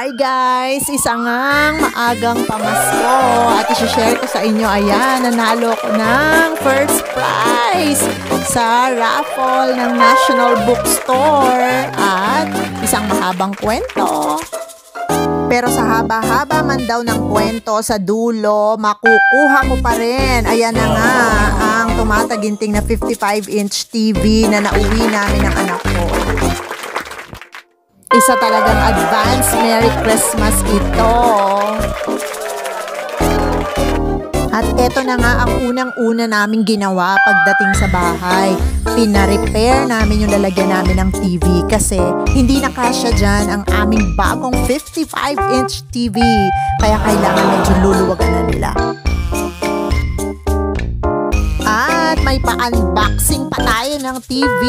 Hi guys! Isa ngang maagang pamasko at isi-share ko sa inyo, ayan, nanalo ko ng first prize sa raffle ng National Bookstore at isang mahabang kwento. Pero sa haba-haba man daw ng kwento, sa dulo, makukuha ko pa rin. Ayan na nga ang tumataginting na 55-inch TV na nauwi namin ng anak ko. Isa talagang advance Merry Christmas ito. At eto na nga ang unang-una naming ginawa pagdating sa bahay. Pina-repair namin yung lalagyan namin ng TV kasi hindi na kasya dyan ang aming bagong 55-inch TV. Kaya kailangan medyo luluwagan na nila. At may pa-unboxing pa tayo ng TV.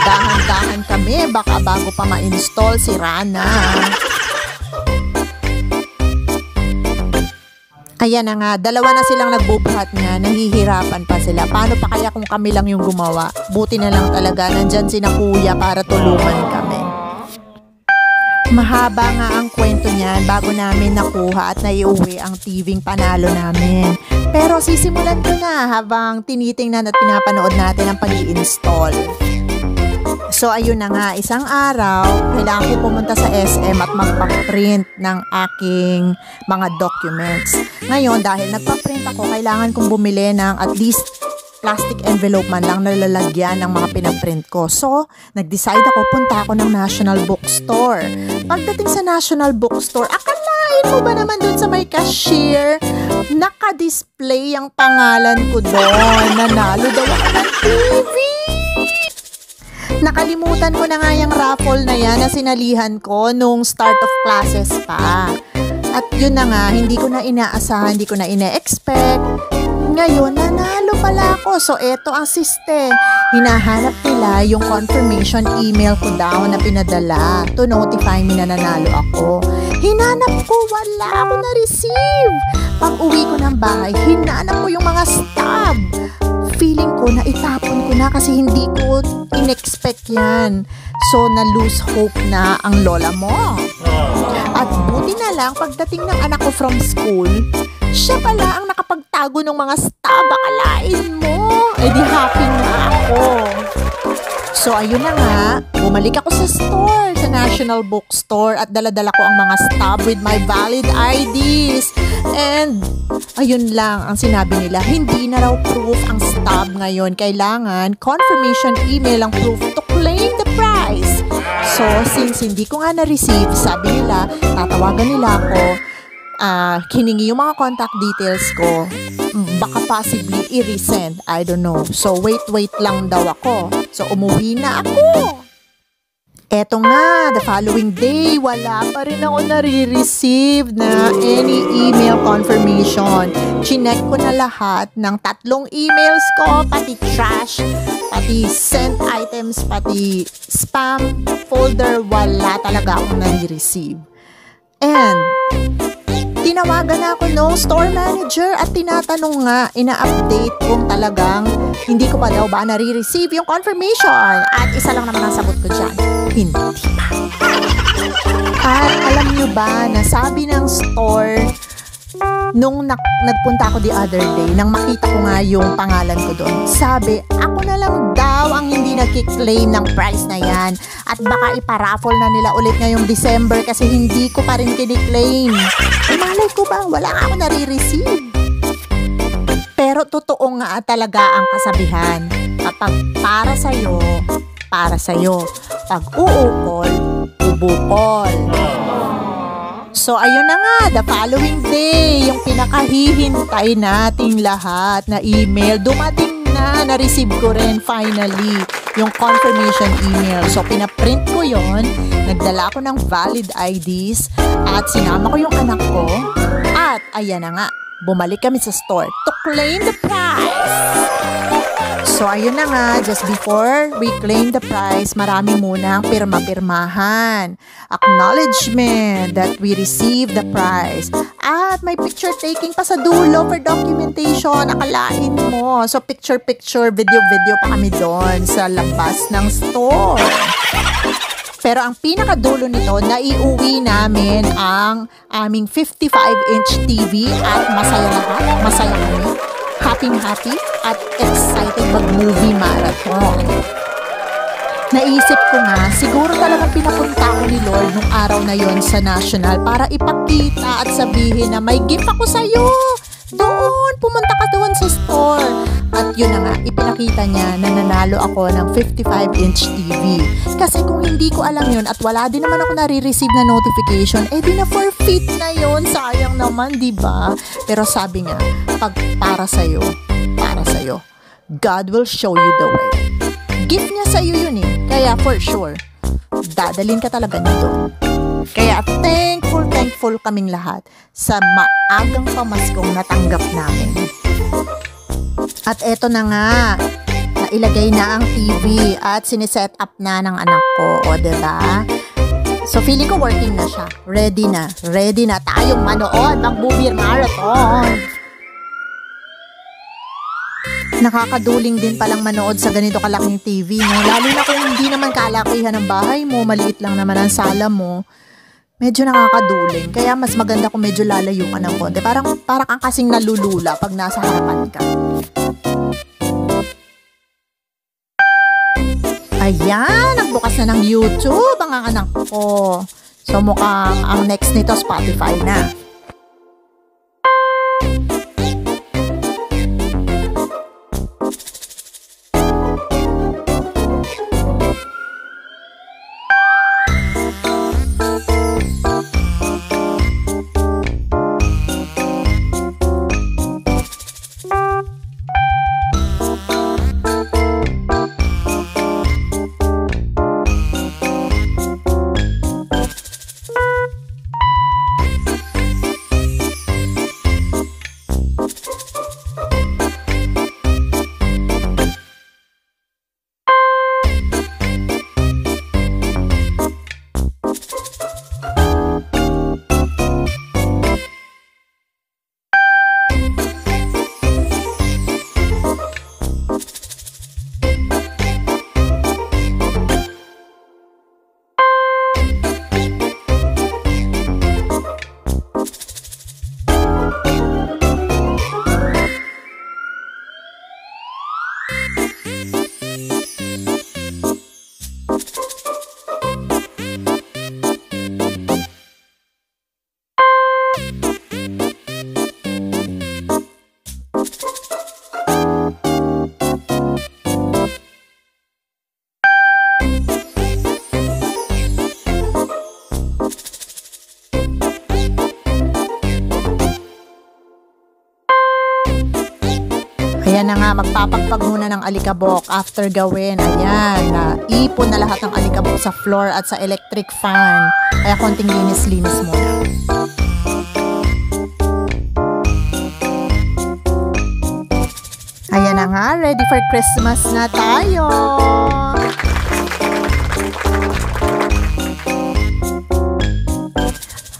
Dahan-dahan kami, baka bago pa ma-install si Rana. Ayan na nga, dalawa na silang nagbubuhat nga, nahihirapan pa sila. Paano pa kaya kung kami lang yung gumawa? Buti na lang talaga, nandyan si na kuya para tulungan kami. Mahaba nga ang kwento niyan bago namin nakuha at naiuwi ang TV-ng panalo namin. Pero sisimulan ko na habang tinitingnan at pinapanood natin ang pag-i-install. So ayun na nga, isang araw, kailangan ko pumunta sa SM at magpa-print ng aking mga documents. Ngayon, dahil nagpa-print ako, kailangan kong bumili ng at least plastic envelope man lang na lalagyan ng mga pinaprint ko. So, nag-decide ako, punta ako ng National Bookstore. Pagdating sa National Bookstore, akalain mo ba naman dun sa may cashier, naka-display ang pangalan ko doon. Nanalo daw ako ng TV! Nakalimutan ko na nga yung raffle na yan na sinalihan ko nung start of classes pa. At yun na nga, hindi ko na inaasahan, hindi ko na ine-expect. Ngayon, nanalo pala ako. So, eto ang siste. Hinahanap nila yung confirmation email ko daw na pinadala to notify me na nanalo ako. Hinanap ko, wala ako na-receive. Pag uwi ko ng bahay, hinanap ko yung mga stub. Feeling ko na itapon ko na kasi hindi ko in-expect yan. So, na-lose hope na ang lola mo. At buti na lang, pagdating ng anak ko from school, siya pala ang nakapagtago ng mga stub. Akalain mo. Eh di happy na ako. So, ayun na nga, bumalik ako sa store, sa National Bookstore at dala-dala ko ang mga stub with my valid IDs. And, ayun lang ang sinabi nila, hindi na raw proof ang stub ngayon. Kailangan confirmation email ang proof to claim the prize. So, since hindi ko nga na-receive, sabi nila, tatawagan nila ako, hiningi yung mga contact details ko, baka possibly i-resend, I don't know. So, wait lang daw ako. So, umuwi na ako. Eto nga, the following day, wala pa rin ako nare-receive na any email confirmation. Chinek ko na lahat ng 3 emails ko, pati trash, pati sent items, pati spam folder, wala talaga akong nare-receive. And, tinawagan na ako ng store manager at tinatanong nga, ina-update kung talagang hindi ko pa daw ba nare-receive yung confirmation. At isa lang naman ang sagot ko dyan, hindi pa. At alam nyo ba na sabi ng store, nung nagpunta ako the other day, nang makita ko nga yung pangalan ko doon, sabi, ako na lang daw ang hindi nagkiklaim ng prize na yan. At baka iparaffle na nila ulit ngayong December kasi hindi ko pa rin kiniklaim. Malay ko ba, wala nga ako nare-receive. Pero totoo nga talaga ang kasabihan. Kapag para sa'yo, para sa'yo. Pag uukol, ubukol. So, ayun na nga, the following day, yung pinakahihintay nating lahat na email, dumating na, na-receive ko rin finally yung confirmation email. So, pinaprint ko yon, nagdala ko ng valid IDs, at sinama ko yung anak ko, at ayan na nga, bumalik kami sa store to claim the prize. So, ayun na nga, just before we claim the prize, marami munang pirma-pirmahan. Acknowledgement that we received the prize. At may picture taking pa sa dulo for documentation. Akalain mo. So, picture-picture, video-video pa kami doon sa labas ng store. Pero ang pinakadulo nito, naiuwi namin ang aming 55-inch TV at masaya lahat. Masaya kami. Happy at excited mag-movie marathon. Naisip ko nga, siguro talagang pinapunta ko ni Lord nung araw na yon sa National para ipakita at sabihin na may gift ako sa'yo. Doon, pumunta ka doon sa store. At yun na nga, ipinakita niya na nanalo ako ng 55-inch TV. Kasi kung hindi ko alam yun at wala din naman ako nare-receive na notification, eh di na forfeit na yun. Sayang naman, di ba? Pero sabi nga, pag para sa'yo, God will show you the way. Gift niya sa'yo yun eh. Kaya for sure, dadalhin ka talaga niya doon. Kaya thankful kaming lahat sa maagang pamaskong natanggap namin. At eto na nga, nailagay na ang TV at siniset up na ng anak ko, o diba? So feeling ko working na siya. Ready na tayong manood ng movie marathon. Nakakaduling din palang manood sa ganito kalaking TV, no? Lalo na kung hindi naman kalakihan ng bahay mo, maliit lang naman ang sala mo. Medyo nakakaduling. Kaya mas maganda kung medyo lalayo ka ng konti. Parang kang kasing nalulula pag nasa harapan ka. Ayan, nagbukas na ng YouTube ang anak ko. So mukhang ang next nito Spotify na. Ayan na nga, magpapagpag muna ng alikabok after gawin. Ayan, ipon na lahat ng alikabok sa floor at sa electric fan. Kaya konting linis-linis muna. Ayan na nga, ready for Christmas na tayo!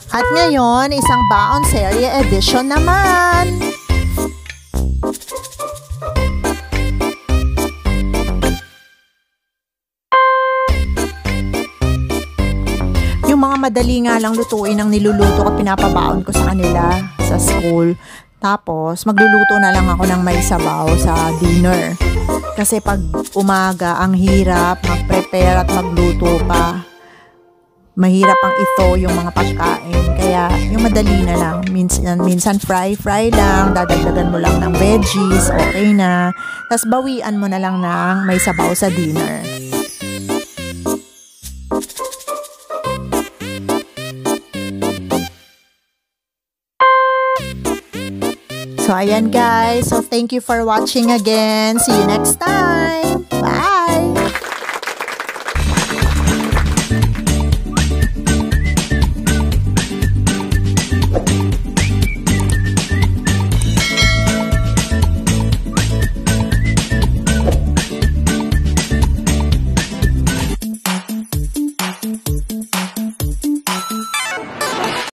At ngayon, isang baon serye edition naman! Yung mga madali nga lang lutuin ang niluluto at pinapabaon ko sa kanila sa school. Tapos, magluluto na lang ako ng may sabaw sa dinner. Kasi pag umaga, ang hirap mag-prepare at magluto pa. Mahirap ang ito yung mga pagkain. Kaya, yung madali na lang. Minsan fry lang. Dadagdagan mo lang ng veggies. Okay na. Tapos, bawian mo na lang ng may sabaw sa dinner. So, ayan guys. So, thank you for watching again. See you next time.